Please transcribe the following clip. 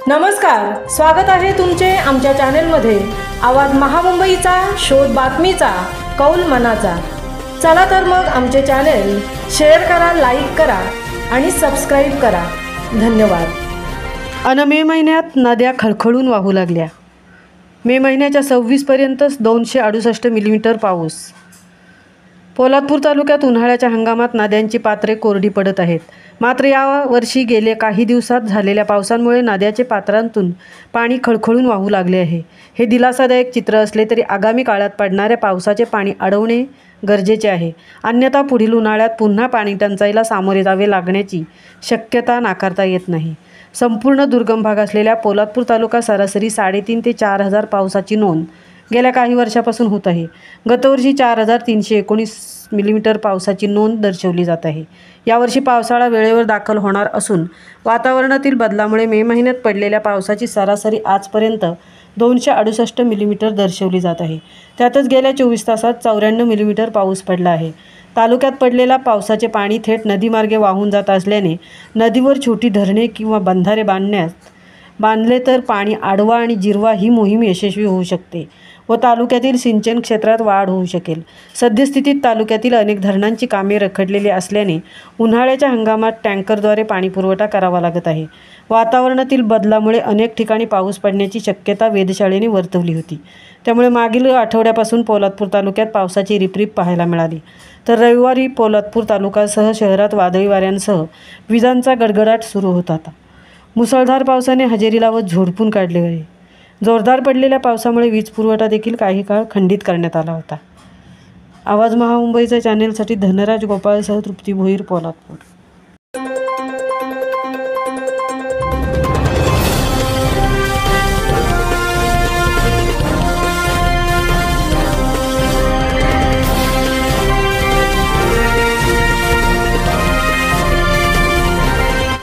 नमस्कार, स्वागत आहे तुमचे आमच्या चॅनलमध्ये। आवाज महामुंबईचा, शोध बातमीचा, कौल मनाचा। चला तर मग आमचे चॅनल शेअर करा, लाईक करा आणि सबस्क्राइब करा। धन्यवाद। मे महिन्यात नद्या खळखळून वाहू लागल्या। मे महिन्याच्या 26 पर्यंतच 268 मिलीमीटर पाऊस। पोलादपूर तालुक्यात उन्हाळ्याच्या हंगामात नद्यांची पात्रे कोरडी पडत आहेत। मात्र या वर्षी गेल्या काही दिवसात झालेल्या पावसामुळे नद्याचे पात्रांतून पाणी खळखळून वाहू लागले आहे। हे दिलासादायक चित्र असले तरी आगामी काळात पडणाऱ्या पावसाचे पाणी अडवणे गरजेचे आहे, अन्यथा पुढील उन्हाळ्यात पुन्हा पाणी टंचाईला सामोरे जावे लागण्याची शक्यता नाकारता येत नाही। संपूर्ण दुर्गम भाग असलेल्या पोलादपूर तालुका सरासरी 3.5 ते 4 हजार पावसाची नोंद गेल्या काही वर्षापासून होत आहे। गतवर्षी 4319 मिलीमीटर पावसाची नोंद दर्शवली जात आहे। यावर्षी पावसाळा वेळेवर दाखल होणार असून वातावरणातील बदलामुळे मे महिन्यात पडलेल्या पावसाची सरासरी आजपर्यंत 268 मिलीमीटर दर्शवली जात आहे। त्यातच गेल्या 24 तासात 94 मिलीमीटर पाऊस पडला आहे। तालुक्यात पडलेल्या पावसाचे पाणी थेट नदीमार्गे वाहून जात असल्याने नदीवर छोटी धरणे किंवा बंधारे बांधले तर पाणी अडवा आणि जिरवा ही मोहीम यशस्वी होऊ शकते व तालुक्यातील सिंचन क्षेत्रात वाढ होऊ शकेल। सद्यस्थितीत तालुक्यातील अनेक धरणांची कामे रखडलेली असल्याने उन्हाळ्याच्या हंगामात टँकरद्वारे पाणीपुरवठा करावा लागत आहे। वातावरणातील बदलामुळे अनेक ठिकाणी पाऊस पडण्याची शक्यता वेधशाळेने वर्तवली होती, त्यामुळे मागील आठवड्यापासून पोलादपूर तालुक्यात पावसाची रिपरिप पाहायला मिळाली। तर रविवारी पोलादपूर तालुक्यासह शहरात वादळी वाऱ्यांसह विजांचा गडगडाट सुरू होता। मुसळधार पावसाने हजेरी लावत झोडपून काढले आहे। जोरदार पडलेल्या पावसामुळे वीज पुरवठा देखील काही काळ खंडित करण्यात आला होता। आवाज महामुंबईच्या चॅनेलसाठी धनराज गोपाळसह तृप्ती भोईर, पोलादपूर।